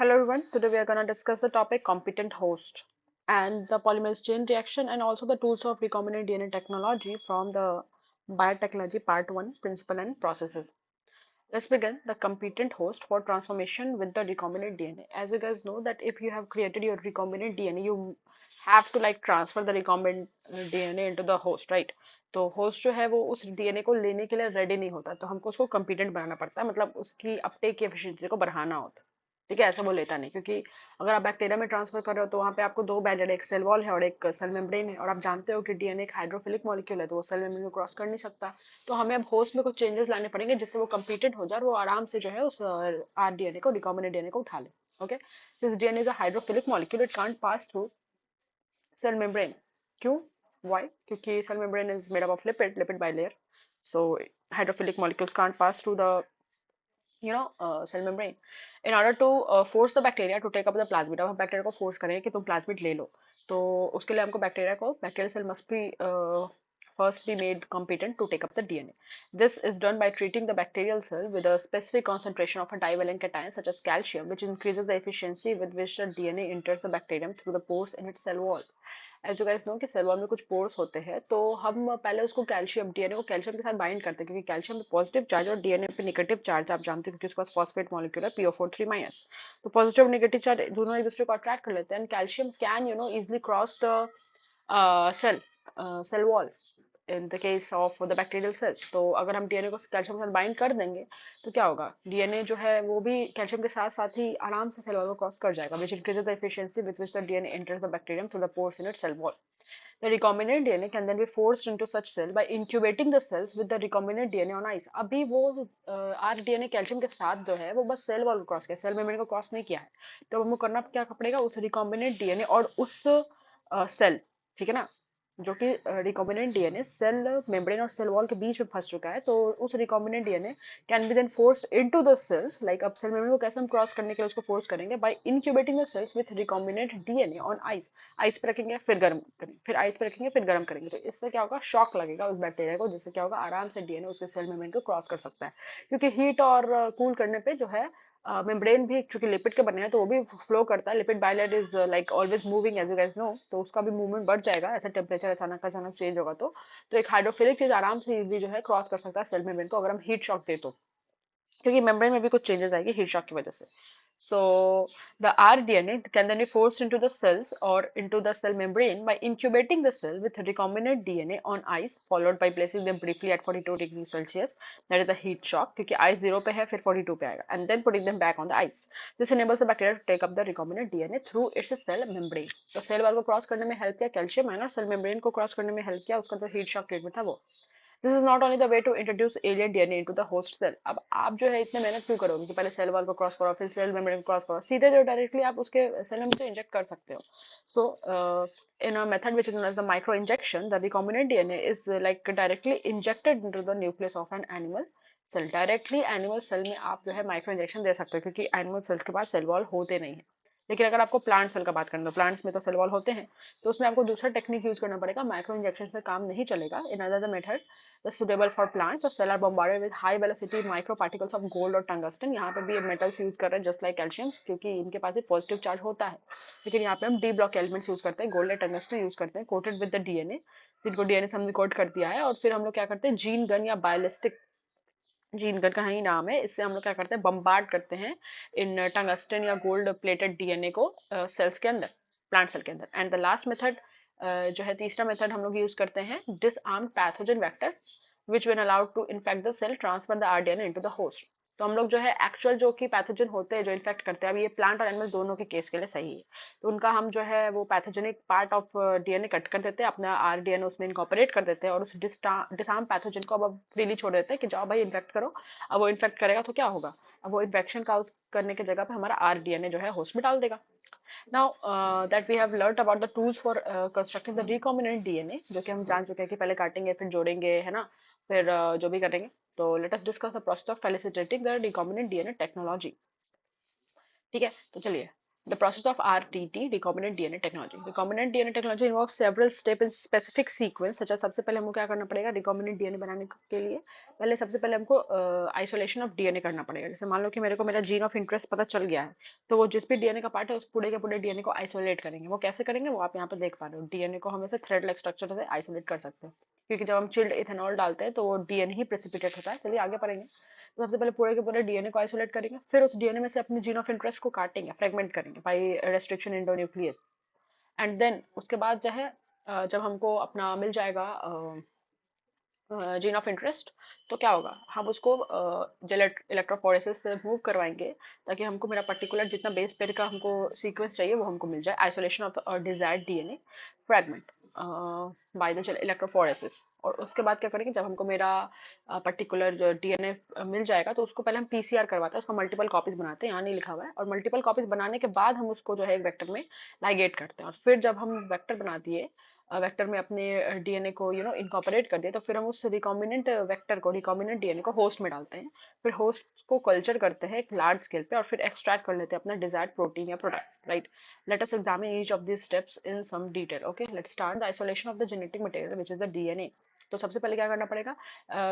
Hello everyone, today we are going to discuss the topic competent host and the polymerase chain reaction and also the tools of recombinant DNA technology from the biotechnology part 1 principle and processes. Let's begin the competent host for transformation with the recombinant DNA. As you guys know that if you have created your recombinant DNA, you have to like transfer the recombinant DNA into the host, right? तो host जो है वो उस DNA को लेने के लिए ready नहीं होता, तो हमको उसको कम्पिटेंट बनाना पड़ता है, मतलब उसकी अपटेक की एफिशिएंसी को बढ़ाना होता है। ठीक है, ऐसा वो लेता नहीं, क्योंकि अगर आप बैक्टीरिया में ट्रांसफर कर रहे हो तो वहाँ पे आपको दो बैरियर, एक सेल वॉल है और एक सेल मेम्ब्रेन है, और आप जानते हो कि डीएनए एक हाइड्रोफिलिक मॉलिक्यूल है, तो वो सेल मेम्ब्रेन को क्रॉस कर नहीं सकता। तो हमें अब होस्ट में कुछ चेंजेस लाने पड़ेंगे जिससे वो कम्पीटेंट हो जाए और वो आराम से जो है उस आर डीएनए को, रिकॉम्बिनेंट डीएनए को उठा ले। Okay, since DNA is a hydrophilic molecule it can't pass through cell membrane. क्यों? वाई? क्योंकि cell membrane is made up of lipid bilayer, so hydrophilic molecules can't pass through the cell membrane in order to force the bacteria to take up the plasmid। अब हम bacteria को force करेंगे कि तुम plasmid ले लो, तो उसके लिए हमको बैक्टीरिया को, bacterial cell must be first be made competent to take up the DNA. This is done by treating the bacterial cell with a specific concentration of a divalent cation such as calcium, which increases the efficiency with which the DNA enters the bacterium through the pores in its cell wall। As you guys no कि cell wall में कुछ pores होते हैं, तो हम पहले उसको calcium, DNA को कैल्शियम के साथ बाइंड करते हैं, क्योंकि कैल्शियम पे पॉजिटिव चार्ज और डीएनए पे नेगेटिव चार्ज आप जानते हो, क्योंकि उसके पास फॉस्फेट मॉलिक्यूल है PO4 3-। तो पॉजिटिव और नेगेटिव चार्ज दोनों एक दूसरे को अट्रैक्ट कर लेते हैं, and calcium can easily cross the cell wall in the case of the bacterial cells. तो अगर हम डीएनए को कैल्शियम के साथ बाइंड कर देंगे तो क्या होगा, डीएनए जो है वो भी कैल्शियम के साथ साथ ही आराम से सेल वॉल को क्रॉस कर जाएगा, which increases the efficiency with which the DNA enters the bacterium through the pores in its cell wall. The recombinant DNA can then be forced into such cell by incubating the cells with the recombinant DNA on ice। अभी वो are DNA calcium के साथ जो है वो बस cell wall को cross किया, सेल मेम्ब्रेन को क्रॉस नहीं किया है। तो हमको करना क्या पड़ेगा, उस रिकॉम्बिनेंट डीएनए और उस सेल, ठीक है ना, जो कि रिकॉम्बिनेंट डीएनए सेल मेम्ब्रेन और सेल वॉल के बीच में फंस चुका है, तो उस recombinant DNA can be then forced into the sales. Like अब सेल मेम्ब्रेन को कैसे हम क्रॉस करने के लिए उसको फोर्स करेंगे, bye incubating the sales with recombinant DNA on ice. Ice पे रखेंगे, फिर गर्म करेंगे, फिर आइस पे रखेंगे, फिर गर्म करेंगे, तो इससे क्या होगा, शॉक लगेगा उस बैक्टीरिया को, जिससे क्या होगा, आराम से डीएनए उसके सेल मेम्ब्रेन को क्रॉस कर सकता है। क्योंकि हीट और कूल करने पे जो है मेम्ब्रेन भी चूंकि लिपिड के बने हैं तो वो भी फ्लो करता है, lipid bilayer is like always moving as you guys no, तो उसका भी मूवमेंट बढ़ जाएगा ऐसा टेम्परेचर अचानक अचानक चेंज होगा तो एक हाइड्रोफिलिक चीज आराम से इजीली जो है क्रॉस कर सकता है सेल मेम्ब्रेन को, अगर हम हीट शॉक दे तो, क्योंकि मेम्ब्रेन में भी कुछ चेंजेस आएगी हीट शॉक की वजह से। So the rDNA can then be forced into the cells or into the cell membrane by incubating the cell with recombinant DNA on ice, followed by placing them briefly at 42 degrees Celsius, that is the heat shock, क्योंकि ice 0 पे है फिर 42 पे आएगा, and then putting them back on the ice. This enables the bacteria to take up the recombinant DNA through its cell membrane। तो cell wall को cross करने में हेल्प किया कैल्शियम है ना, सेल मेम्ब्रेन को क्रॉस करने में हेल्प किया उसका जो हीट शॉक ट्रीटमेंट था वो। This is not only the way to introduce alien DNA into the host cell. अब आप जो है इतने मेहनत क्यों करोगे कि पहले सेल वॉल को क्रॉस करो फिर सेल मेम्ब्रेन को क्रॉस करो, सीधे जो डायरेक्टली आप उसके सेल में तो इंजेक्ट कर सकते हो। सो in a method which is known as the micro injection, the recombinant DNA is like directly injected into the nucleus of an animal cell। Directly animal cell में आप जो है माइक्रो इंजेक्शन दे सकते हो, क्योंकि एनिमल सेल्स के पास cell wall होते नहीं है। लेकिन अगर आपको प्लांट सेल का बात करें तो प्लांट्स में तो सेल वॉल होते हैं, तो उसमें आपको दूसरा टेक्निक यूज करना पड़ेगा, माइक्रो इंजेक्शन से काम नहीं चलेगा। In other the method the suitable for plants, the cell are bombarded with high velocity micro particles of gold और टंगस्टन। यहाँ पे भी मेटल्स यूज कर रहे हैं जस्ट लाइक कैल्शियम, क्योंकि इनके पास एक पॉजिटिव चार्ज होता है, लेकिन यहाँ पे हम डी ब्लॉक एलिमेंट्स यूज करते हैं, गोल्ड और टंगस्टन यूज करते हैं, कोटेड विद द डीएनए, जिनको डीएनए से हमने कोड कर दिया है, और फिर हम लोग क्या करते हैं, जीन गन या बायोलिस्टिक, जीन गन का ही नाम है, इससे हम लोग क्या करते हैं, बम्बार्ड करते हैं इन टंगस्टन या गोल्ड प्लेटेड डीएनए को सेल्स के अंदर, प्लांट सेल के अंदर। एंड द लास्ट मेथड जो है तीसरा मेथड हम लोग यूज करते हैं disarm pathogen vector which when allowed to infect the cell transfer the rDNA into the host. तो हम लोग जो है एक्चुअल जो कि पैथोजन होते हैं जो इन्फेक्ट करते हैं, अब ये प्लांट और एनिमल दोनों के केस के लिए सही है, तो उनका हम जो है वो pathogenic part of DNA cut कर देते हैं, अपना आरडीएनए उसमें इनकॉर्पोरेट कर देते हैं, और उस डिसआर्म पैथोजन को अब फ्रीली छोड़ देते हैं कि जाओ भाई इन्फेक्ट करो। अब वो इन्फेक्ट करेगा तो क्या होगा, अब वो इन्फेक्शन काउज करने की जगह पे हमारा आरडीएनए जो है होस्ट में डाल देगा। Now that we have learned about the tools for constructing the recombinant DNA, जो कि हम जान चुके हैं कि पहले काटेंगे फिर जोड़ेंगे, है ना, फिर जो भी करेंगे, तो let us discuss the process of facilitating the recombinant DNA technology। ठीक है, तो चलिए The process of RTT, recombinant DNA technology. Recombinant DNA technology involves several steps in specific sequence, such as सबसे पहले हमको क्या करना पड़ेगा recombinant DNA बनाने के लिए पहले सबसे पहले हमको आइसोलेशन ऑफ डीएनए करना पड़ेगा। जैसे मान लो कि मेरे को मेरा जीन ऑफ इंटरेस्ट पता चल गया है, तो वो जिस भी डीएनए का पार्ट है उस पूरे के पूरे डीएनए को आइसोलेट करेंगे। वो कैसे करेंगे वो आप यहाँ पे देख पा रहे हो। डीएनए को हम ऐसे थ्रेड लाइक स्ट्रक्चर से आइसोलेट कर सकते हैं, क्योंकि जब हम चिल्ड इथेनॉल डालते हैं तो वो डीएनए ही प्रेसिपिटेट होता है। चलिए आगे पढ़ेंगे। तो सबसे पहले पूरे के पूरे डीएनए को आइसोलेट करेंगे, फिर उस डीएनए में से अपने जीन ऑफ इंटरेस्ट को काटेंगे, फ्रेगमेंट करेंगे bye restriction endonuclease. And then उसके बाद जो है जब हमको अपना मिल जाएगा जीन ऑफ इंटरेस्ट, तो क्या होगा, हम उसको इलेक्ट्रोफोरेसिस से मूव करवाएंगे, ताकि हमको मेरा पर्टिकुलर जितना बेस पेयर का हमको सीक्वेंस चाहिए वो हमको मिल जाए। Isolation of desired DNA fragment by the electrophoresis. और उसके बाद क्या करेंगे, जब हमको मेरा पर्टिकुलर जो डीएनए मिल जाएगा, तो उसको पहले हम पीसीआर करवाते हैं, उसको मल्टीपल कॉपीज बनाते हैं, यहाँ नहीं लिखा हुआ है। और मल्टीपल कॉपीज बनाने के बाद हम उसको जो है एक वेक्टर में लाइगेट करते हैं। और फिर जब हम वेक्टर बना दिए, वेक्टर में अपने डीएनए को इनकॉर्पोरेट कर दिया, तो फिर हम उस रिकॉम्बिनेंट वेक्टर को, रिकॉम्बिनेंट डीएनए को होस्ट में डालते हैं। फिर होस्ट को कल्चर करते हैं एक लार्ज स्केल पे, और फिर एक्सट्रैक्ट कर लेते हैं अपना डिजायर्ड प्रोटीन या product, right. Let us examine each of these steps in some detail. Okay, let's start the isolation of the genetic material which is the DNA. तो सबसे पहले क्या करना पड़ेगा,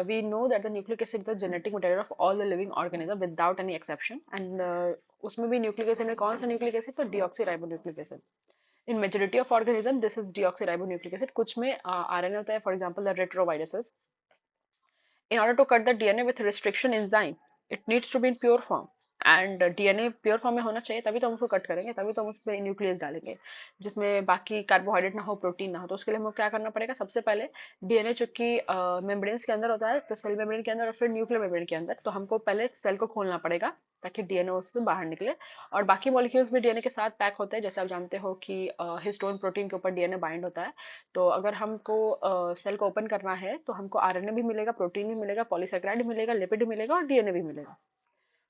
we know that the nucleic acid the genetic material of all the living organism without any exception. And उसमें भी nucleic acid में कौन सा न्यूक्लिक एसिड, तो deoxyribonucleic acid. In majority of organism, this is deoxyribonucleic acid. कुछ में RNA होता है, for example the retroviruses. In order to cut the DNA with restriction enzyme, it needs to be in pure form. And DNA pure form में होना चाहिए, तभी तो हम उसको कट करेंगे, तभी तो हम उस पर न्यूक्लियस डालेंगे जिसमें बाकी कार्बोहाइड्रेट ना हो, प्रोटीन ना हो। तो उसके लिए हमको क्या करना पड़ेगा, सबसे पहले डीएनए चूंकि मेम्ब्रेन्स के अंदर होता है, तो सेल मेम्ब्रेन के अंदर और फिर न्यूक्लियर मेम्ब्रेन के अंदर, तो हमको पहले सेल को खोलना पड़ेगा ताकि डीएनए उससे बाहर निकले। और बाकी मॉलिक्यूल्स भी डीएनए के साथ पैक होते हैं। जैसे आप जानते हो कि हिस्टोन प्रोटीन के ऊपर डीएनए बाइंड होता है। तो अगर हमको सेल को ओपन करना है, तो हमको आरएनए भी मिलेगा, प्रोटीन भी मिलेगा, पॉलीसेकेराइड भी मिलेगा, लिपिड भी मिलेगा और डीएनए भी मिलेगा।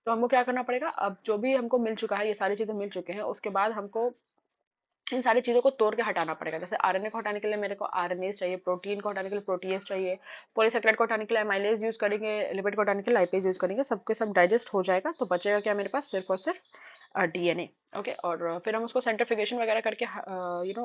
तो हमको क्या करना पड़ेगा, अब जो भी हमको मिल चुका है, ये सारी चीजें मिल चुके हैं, उसके बाद हमको इन सारी चीजों को तोड़ के हटाना पड़ेगा। जैसे आरएनए को हटाने के लिए मेरे को आरएनएज चाहिए, प्रोटीन को हटाने के लिए प्रोटीएज चाहिए, पॉलीसेकेराइड को हटाने के लिए एमाइलेज यूज करेंगे, लिपिड को हटाने के लिए लाइपेज यूज करेंगे। सबके सब डाइजेस्ट हो जाएगा, तो बचेगा क्या मेरे पास, सिर्फ और सिर्फ डीएनए। ओके, और फिर हम उसको सेंट्रिफिकेशन वगैरह करके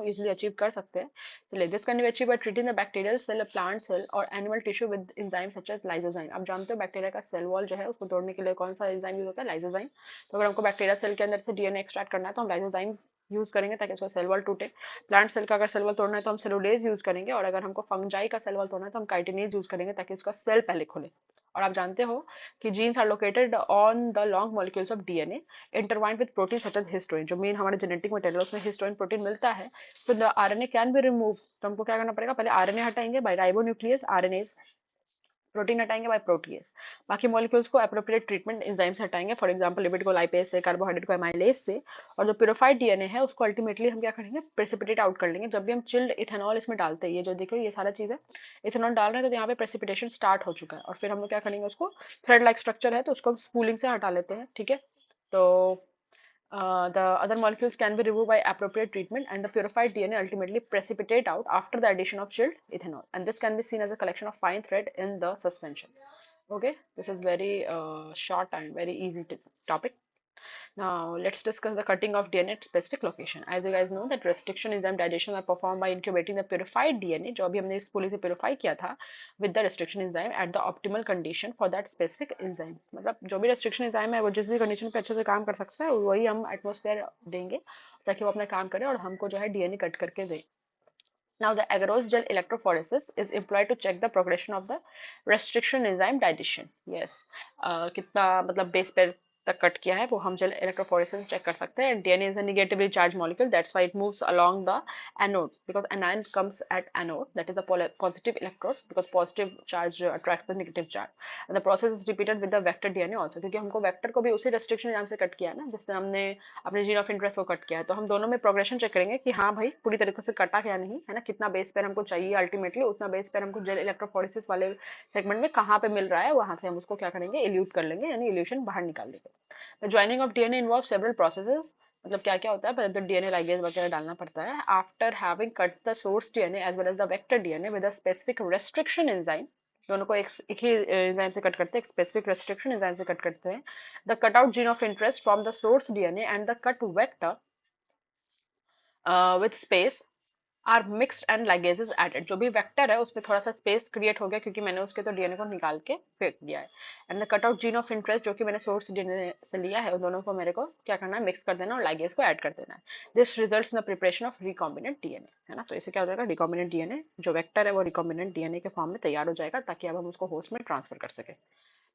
इजिली अचीव कर सकते हैं। चलिए, this can be achieve by treating the bacterial cell, plant cell और animal tissue with enzyme such as lysozyme. आप जानते हो बैक्टीरिया का सेल वॉल जो है उसको तोड़ने के लिए कौन सा एंजाइम यूज होता है, लाइसोजाइम। तो अगर हमको बैक्टीरिया सेल के अंदर से डीएनए एक्सट्रैक्ट करना है, तो हम लाइसोजाइम यूज करेंगे ताकि उसका सेल वॉल टूटे। प्लांट सेल का अगर सेल वॉल तोड़ना है तो हम सेलुलोज यूज करेंगे, और अगर हमको फंजाई का सेल वॉल तोड़ना है तो हम काइटिनेज यूज करेंगे ताकि उसका सेल पहले खुले। और आप जानते हो कि genes are located on the long molecules of DNA intertwined with protein such as histone. जो मेन हमारे जेनेटिक मटेरियल उसमें हिस्टोन प्रोटीन मिलता है। तो the RNA can be remove, तो हमको क्या करना पड़ेगा, पहले आरएनए हटाएंगे बाय राइबोन्यूक्लियस आरएनएज, प्रोटीन हटाएंगे बाय प्रोटीएज, बाकी मॉलिक्यूल्स को एप्रोप्रिएट ट्रीटमेंट एंजाइम से हटाएंगे, फॉर एग्जांपल लिपिड को लाइपेज से, कार्बोहाइड्रेट को एमाइलेज से। और जो प्योरीफाइड डीएनए है उसको अल्टीमेटली हम क्या करेंगे, प्रेसिपिटेट आउट कर लेंगे। जब भी हम चिल्ड इथेनॉल इसमें डालते हैं, ये जो देखो ये सारा चीज है, इथेनॉल डाल रहे हैं, तो यहाँ पे प्रेसिपिटेशन स्टार्ट हो चुका है। और फिर हम लोग क्या करेंगे, उसको थ्रेड लाइक स्ट्रक्चर है तो उसको हम स्पूलिंग से हटा लेते हैं, ठीक है। तो the other molecules can be removed by appropriate treatment, and the purified DNA ultimately precipitate out after the addition of chilled ethanol, and this can be seen as a collection of fine thread in the suspension. Okay, this is very short and very easy topic. Now let's discuss the cutting of DNA at specific location. As you guys know that restriction enzyme digestion are performed by incubating the purified DNA, जो अभी हमने इस पुली से purify किया था, with the restriction enzyme at the optimal condition for that specific enzyme. मतलब जो भी restriction enzyme है वो जिस भी condition पे अच्छे से काम कर सकता है वही हम atmosphere देंगे ताकि वो अपना काम करे और हमको जो है DNA कट करके दे. Now the agarose gel electrophoresis is employed to check the progression of the restriction enzyme digestion. Yes, कितना मतलब बेस पे तक कट किया है वो हम जेल इलेक्ट्रोफोरेसिस चेक कर सकते हैं. DNA is a negatively charged molecule, that's why it moves along the anode, because anion comes at anode, that is a positive electrode, because positive charge attracts the negative charge. And the process is repeated with the vector DNA also, क्योंकि हमको vector को भी उसी restriction enzyme से cut किया है ना जिससे हमने अपने जीन ऑफ इंटरेस्ट को कट किया है. तो हम दोनों में प्रोग्रेशन चेक करेंगे कि हाँ भाई पूरी तरीके से कटा क्या नहीं है ना, कितना बेस पेयर हमको चाहिए, अल्टीमेटली उतना बेस पेयर हमको जेल इलेक्ट्रोफोरेसिस वाले सेगमेंट में कहाँ पे मिल रहा है, वहां से हम उसको क्या करेंगे, इल्यूट कर लेंगे, यानी इल्यूशन बाहर निकाल लेंगे. The joining of DNA involve several processes. मतलब क्या क्या होता है, पहले तो डीएनए लाइगेज वगैरह डालना पड़ता है. After having cut the source DNA as well as the vector DNA with a specific restriction enzyme, दोनों को एक ही एंजाइम से कट करते हैं, एक स्पेसिफिक रेस्ट्रिक्शन एंजाइम से कट करते हैं। The cut out gene of interest from the source DNA and the cut vector with space are mixed and ligases added. जो भी वेक्टर है उसमें थोड़ा सा स्पेस क्रिएट हो गया क्योंकि मैंने उसके तो डीएनए को निकाल के फेंक दिया है। And the cut out gene of interest जो कि मैंने सोर्स डीएनए से लिया है, उन दोनों को मेरे को क्या करना है, मिक्स कर देना और लाइगेज को ऐड कर देना है। This results in the preparation of recombinant DNA, है ना। तो इससे क्या हो जाएगा, रिकॉम्बिनेंट डीएनए जो वेक्टर है वो रिकॉम्बिनेंट डीएनए के फॉर्म में तैयार हो जाएगा ताकि अब हम उसको होस्ट में ट्रांसफर कर सके।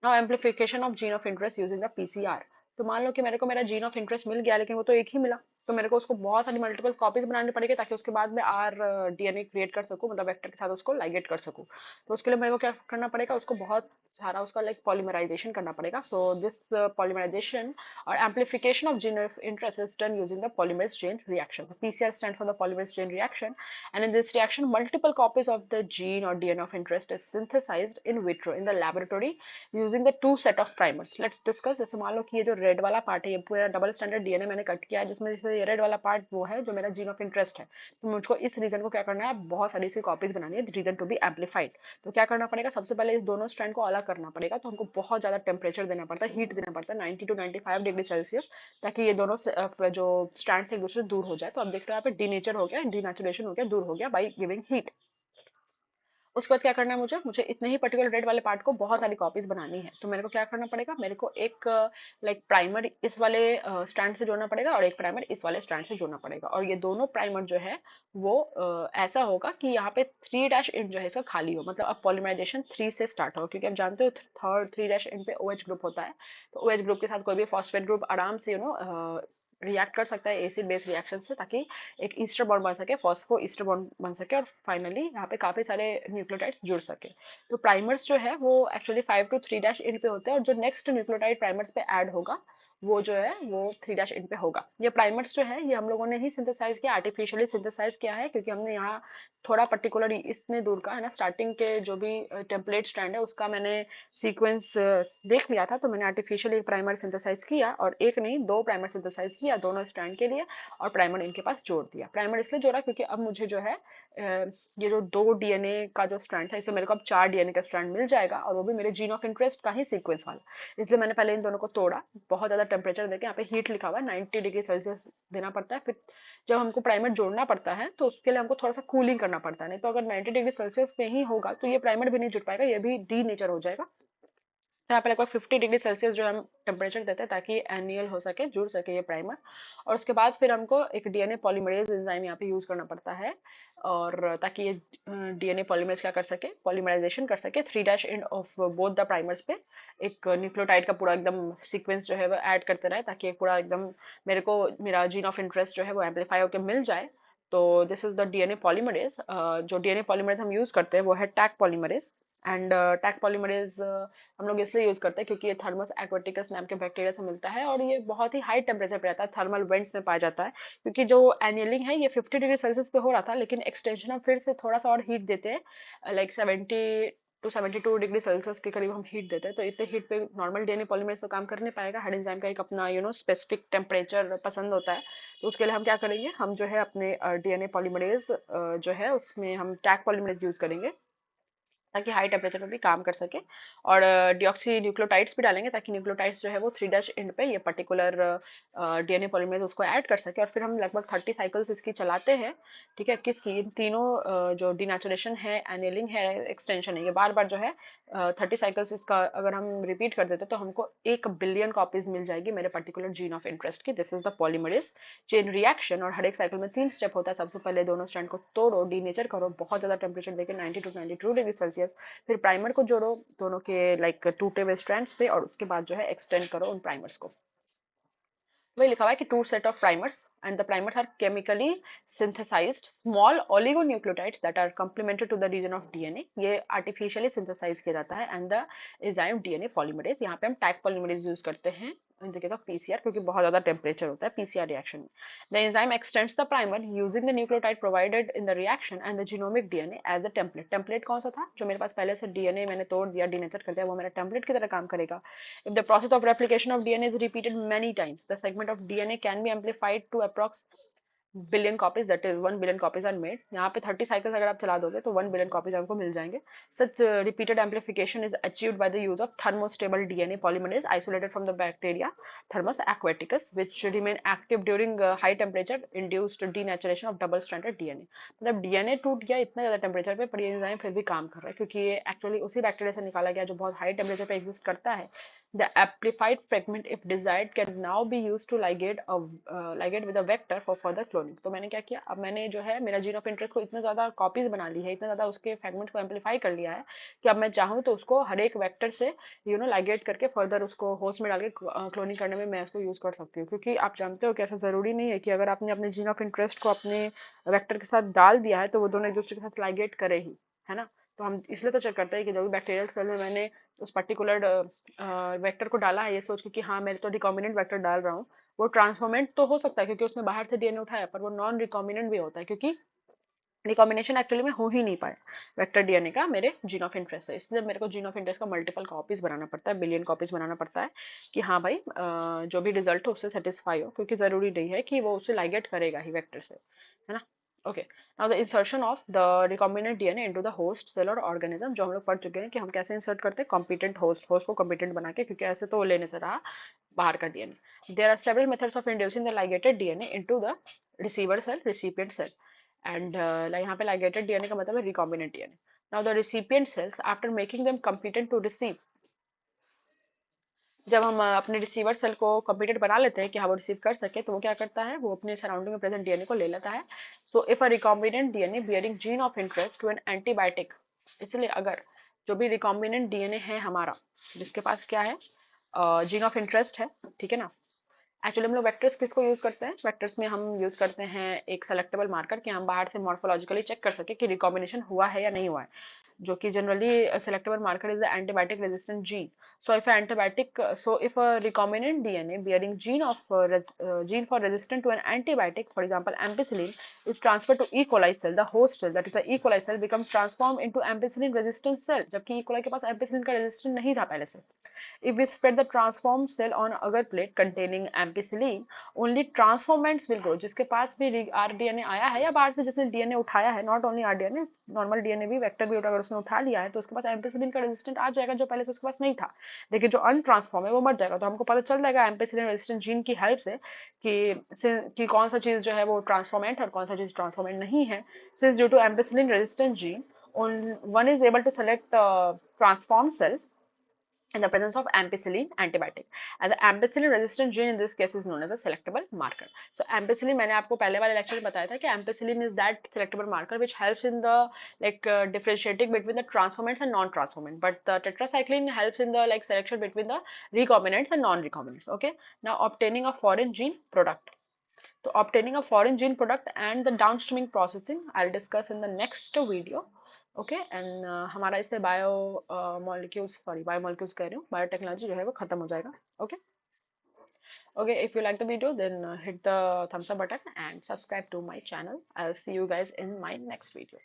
Now amplification of gene of interest using the PCR. तो मान लो कि मेरे को मेरा जीन ऑफ इंटरेस्ट मिल गया लेकिन वो तो एक ही मिला, तो मेरे को उसको बहुत सारी मल्टीपल कॉपीज बनानी पड़ेगी ताकि उसके बाद में आर डीएनए क्रिएट कर सकूं, मतलब वेक्टर के साथ उसको लाइगेट कर सकूं। तो उसके लिए मेरे को क्या करना पड़ेगा, उसको बहुत सारा उसका लाइक पॉलीमराइजेशन करना पड़ेगा। सो दिस पॉलीमराइजेशन और amplification of gene of interest is done using the polymerase chain reaction. PCR stand for the polymerase chain reaction, and in this reaction multiple copies of the gene or DNA of interest is synthesized in vitro in the laboratory using the two set of primers. Let's discuss. जैसे मान लो कि ये जो red वाला part है, ये पूरा double standard DNA मैंने कट किया है, जिसमें जैसे ये रेड वाला पार्ट वो है जो मेरा जीन ऑफ इंटरेस्ट है। तो मुझको इस रीजन को क्या करना है, बहुत सारी सी कॉपीज बनानी है, रीजन टू बी एम्पलीफाइड। तो क्या करना पड़ेगा, सबसे पहले इस दोनों स्ट्रैंड को अलग करना पड़ेगा। तो हमको बहुत ज्यादा टेम्परेचर देना पड़ता है, हीट देना पड़ता है 90 to 95 डिग्री सेल्सियस, ताकि ये दोनों जो स्ट्रैंड से एक दूसरे से दूर हो जाए। तो अब देख रहे हो यहाँ पे डीनेचर हो गया, डीनेचुरेशन हो गया, दूर हो गया बाई गिविंग हीट। उसके बाद क्या करना है, मुझे इतने ही पर्टिकुलर रेड वाले पार्ट को बहुत सारी कॉपीज बनानी है। तो मेरे को क्या करना पड़ेगा, मेरे को एक लाइक प्राइमर इस वाले स्टैंड से जोड़ना पड़ेगा और एक प्राइमर इस वाले स्टैंड से जोड़ना पड़ेगा। और ये दोनों प्राइमर जो है वो ऐसा होगा कि यहाँ पे 3' एंड जो है इसका खाली हो, मतलब अब पॉलीमराइजेशन 3 से स्टार्ट हो, क्योंकि आप जानते हो थर्ड 3' एंड पे OH ग्रुप होता है। तो OH ग्रुप के साथ कोई भी फॉस्फेट ग्रुप आराम से रिएक्ट कर सकता है एसिड बेस रिएक्शन से, ताकि एक ईस्टर बॉन्ड बन सके, फॉस्फो ईस्टर बॉन्ड बन सके और फाइनली यहाँ पे काफी सारे न्यूक्लियोटाइड्स जुड़ सके। तो प्राइमर्स जो है वो एक्चुअली 5 to 3' एंड पे होते हैं, और जो नेक्स्ट न्यूक्लियोटाइड प्राइमर्स पे ऐड होगा वो जो है वो 3' एंड पे होगा। ये प्राइमर्स जो है ये हम लोगों ने ही सिंथेसाइज किया, आर्टिफिशियली सिंथेसाइज किया है, क्योंकि हमने यहाँ थोड़ा पर्टिकुलर इतने दूर का है ना, स्टार्टिंग के जो भी टेम्पलेट स्टैंड है उसका मैंने सीक्वेंस देख लिया था। तो मैंने आर्टिफिशियली एक प्राइमर सिंथेसाइज किया, और एक नहीं दो प्राइमर सिंथेसाइज किया दोनों स्टैंड के लिए, और प्राइमर इनके पास जोड़ दिया। प्राइमर इसलिए जोड़ा क्योंकि अब मुझे जो है ये जो 2 डीएनए का जो स्ट्रैंड था, इससे मेरे को अब 4 डीएनए का स्ट्रैंड मिल जाएगा, और वो भी मेरे जीन ऑफ इंटरेस्ट का ही सीक्वेंस वाला। इसलिए मैंने पहले इन दोनों को तोड़ा, बहुत ज्यादा टेम्परेचर देके, यहाँ पे हीट लिखा हुआ है 90 डिग्री सेल्सियस देना पड़ता है। फिर जब हमको प्राइमर जोड़ना पड़ता है तो उसके लिए हमको थोड़ा सा कूलिंग करना पड़ता है, नहीं तो अगर 90 डिग्री सेल्सियस पे ही होगा तो ये प्राइमर भी नहीं जुड़ पाएगा, ये भी डी नेचर हो जाएगा। तो यहाँ पे लगभग 50 डिग्री सेल्सियस जो हम टेम्परेचर देते हैं ताकि एनियल हो सके, जुड़ सके ये प्राइमर। और उसके बाद फिर हमको एक डीएनए पॉलीमरेज एंजाइम यहाँ पे यूज करना पड़ता है, और ताकि ये डीएनए पॉलीमरेज क्या कर सके, पॉलीमराइजेशन कर सके 3' end of both the primers पे, एक न्यूक्लियोटाइड का पूरा एकदम सीक्वेंस जो है वो ऐड करते रहे, ताकि एक पूरा एकदम मेरे को मेरा जीन ऑफ इंटरेस्ट जो है वो एम्पलीफाई होकर मिल जाए। तो this is the DNA polymerase. जो डीएनए पॉलीमरेज हम यूज करते हैं वो है Taq polymerase. And Taq polymerase हम लोग इसलिए यूज करते हैं क्योंकि ये थर्मस एक्वाटिकस नाम के बैक्टीरिया से मिलता है, और ये बहुत ही हाई टेम्परेचर पे रहता है, थर्मल वेंट्स में पाया जाता है। क्योंकि जो एनियलिंग है ये 50 डिग्री सेल्सियस पे हो रहा था, लेकिन एक्सटेंशन हम फिर से थोड़ा सा और हीट देते हैं, लाइक 70 to 72 डिग्री सेल्सियस के करीब हम हीट देते हैं। तो इतने हीट पे नॉर्मल डीएनए पॉलीमरेज तो काम कर नहीं पाएगा, हेड एंजाइम का एक अपना स्पेसिफिक टेम्परेचर पसंद होता है। तो उसके लिए हम क्या करेंगे, हम जो है अपने डीएनए पॉलीमरेज जो है उसमें हम टैक पॉलीमरेज यूज करेंगे, ताकि हाई टेम्परेचर पे भी काम कर सके। और डिऑक्सी न्यूक्लियोटाइड्स भी डालेंगे ताकि न्यूक्लियोटाइड्स जो है वो 3' एंड पे ये पर्टिकुलर डीएनए पॉलीमरेज उसको ऐड कर सके। और फिर हम लगभग 30 साइकिल्स इसकी चलाते हैं, ठीक है। किसकी, इन तीनों जो डिनेचुरेशन है, एनिलिंग है, एक्सटेंशन है, ये बार बार जो है 30 साइकिल्स इसका अगर हम रिपीट कर देते तो हमको 1 बिलियन कॉपीज मिल जाएगी मेरे पर्टिकुलर जीन ऑफ इंटरेस्ट की। This is the polymerase chain reaction. और हर एक साइकिल में 3 स्टेप होता है। सबसे पहले दोनों स्ट्रैंड को तोड़ो, डीनेचर करो बहुत ज्यादा टेम्परेचर देके 90 to 92 डिग्री सेल्सियस, फिर प्राइमर को जोड़ो दोनों के लाइक टूटे हुए स्ट्रैंड्स पे, और उसके बाद जो है एक्सटेंड करो उन प्राइमर्स को। वही लिखा हुआ है कि two set of primers and the primers are chemically synthesised small oligonucleotides that are complemented to the region of DNA. ये आर्टिफिशियली सिंथेसाइज किया जाता है, and the enzyme DNA polymerase. यहाँ पे हम टैग पॉलीमरेज यूज करते हैं in the case of PCR, क्योंकि बहुत ज्यादा टेम्परेचर होता है पीसीआर रिएक्शन में। The enzyme extends the primer using the nucleotide provided in the reaction and the genomic DNA as a template. Template कौन सा था, जो मेरे पास पहले से डीएनए मैंने तोड़ दिया, डीनेचर कर दिया, वो मेरा टेम्पलेट की तरह काम करेगा। If the process of replication of DNA is repeated many times, the segment of DNA can be amplified to approx billion copies, that is 1 billion copies are made. यहाँ पे 30 साइकिल्स अगर आप चला दोगे तो 1 बिलियन कॉपीज आपको मिल जाएंगे। Such repeated amplification is achieved by the use of thermostable DNA polymerase isolated from the bacteria Thermus aquaticus which remain active during high temperature induced denaturation of double stranded DNA. मतलब DNA टूट गया इतना ज्यादा temperature पे, पर ये enzyme फिर भी काम कर रहा है क्योंकि ये एक्चुअली उसी बैक्टीरिया से निकाला गया जो बहुत हाई टेम्परेचर पे एग्जिस्ट करता है। The amplified fragment, if desired, can now be used to ligate with a vector for further cloning। तो मैंने क्या किया, अब मैंने जो है मेरा जीन ऑफ इंटरेस्ट को इतना ज़्यादा कॉपीज बना ली है, इतना ज़्यादा उसके फ्रेगमेंट को एम्पलीफाई कर लिया है कि अब मैं चाहूँ तो उसको हर एक वेक्टर से लाइगेट करके फर्दर उसको होस्ट में डाल के क्लोनिंग करने में मैं इसको यूज़ कर सकती हूँ। क्योंकि आप जानते हो कि ऐसा ज़रूरी नहीं है कि अगर आपने अपने जीन ऑफ इंटरेस्ट को अपने वेक्टर के साथ डाल दिया है तो वो दोनों एक दूसरे के साथ लाइगेट करे ही, है ना। तो हम इसलिए तो चेक करते हैं कि जो भी बैक्टीरियल सेल में मैंने उस पर्टिकुलर वेक्टर को डाला है ये सोच के कि हाँ मैं तो रिकॉम्बिनेंट वेक्टर डाल रहा हूँ, वो ट्रांसफॉर्मेंट तो हो सकता है क्योंकि उसने बाहर से डीएनए उठाया, पर वो नॉन रिकॉम्बिनेंट भी होता है क्योंकि रिकॉम्बिनेशन एक्चुअली में हो ही नहीं पाया वेक्टर डीएनए का मेरे जीन ऑफ इंटरेस्ट से। इसलिए मेरे को जीन ऑफ इंटरेस्ट का मल्टीपल कॉपीज बनाना पड़ता है, बिलियन कॉपीज बनाना पड़ता है कि हाँ भाई जो भी रिजल्ट हो उससे सेटिस्फाई हो, क्योंकि जरूरी नहीं है कि वो उसे लाइगेट करेगा ही वेक्टर से, है ना। Okay, now the insertion of the recombinant DNA into the host cell और ऑर्गेनिज्म, जो हम लोग पढ़ चुके हैं कि हम कैसे इंसर्ट करते हैं कॉम्पिटेंट होस्ट को कॉम्पिटेंट बना के, क्योंकि ऐसे तो लेने से रहा बाहर का DNA. There are several methods of inducing the ligated DNA into the receiver cell recipient cell and यहाँ पे ligated DNA का मतलब है recombinant DNA. Now the recipient cells after making them competent to receive, जब हम अपने receiver cell को competent बना लेते हैं कि हाँ वो रिसीव कर सके, तो वो क्या करता है, वो अपने सराउंडिंग में प्रेजेंट डीएनए को ले लेता है। So if a recombinant DNA bearing gene of interest to an antibiotic, इसलिए अगर जो भी रिकॉम्बिनेंट डीएनए है हमारा जिसके पास क्या है जीन ऑफ इंटरेस्ट है, ठीक है ना। एक्चुअली हम लोग वेक्टर्स किसको यूज करते हैं, वेक्टर्स में हम यूज करते हैं एक सेलेक्टेबल मार्कर कि हम बाहर से मॉर्फोलॉजिकली चेक कर सके कि रिकॉम्बिनेशन हुआ है या नहीं हुआ है, जो कि generally selectable marker is the antibiotic resistant gene. So if a recombinant DNA bearing gene for resistant to an antibiotic, for example ampicillin, is transferred to E. coli cell, the host cell, that is the E. coli cell becomes transformed into ampicillin resistant cell, जबकि E. coli के पास ampicillin का resistant नहीं था पहले से। If we spread the transformed cell on agar plate containing ampicillin, only transformants will grow। जिसके पास भी rDNA आया है या बाहर से जिसने डीएनए उठाया है, not only rDNA, normal DNA भी, वेक्टर भी अगर उसने उठा लिया है तो उसके पास एम्पिसिलिन का रेजिस्टेंट आ जाएगा जो पहले से उसके पास नहीं था। लेकिन जो अनट्रांसफॉर्म है वो मर जाएगा। तो हमको पता चल जाएगा एम्पिसिलिन रेजिस्टेंट जीन की हेल्प से कि कौन सा चीज जो है वो ट्रांसफॉर्मेंट है और कौन सा चीज ट्रांसफॉर्मेंट नहीं है। Since due to ampicillin resistant gene, one is able to select transform cell in the presence of ampicillin antibiotic, and the ampicillin resistant gene in this case is known as a selectable marker. So ampicillin, मैंने आपको पहले वाले lecture में बताया था कि ampicillin is that selectable marker which helps in the differentiating between the transformants and non-transformant, but the tetracycline helps in the selection between the recombinants and non-recombinants. Okay, now obtaining a foreign gene product. So obtaining a foreign gene product and the downstreaming processing I'll discuss in the next video. Okay and हमारा इससे molecules कह रही हूँ, biotechnology जो है वो खत्म हो जाएगा। Okay okay, if you like the video then hit the thumbs up button and subscribe to my channel. I will see you guys in my next video.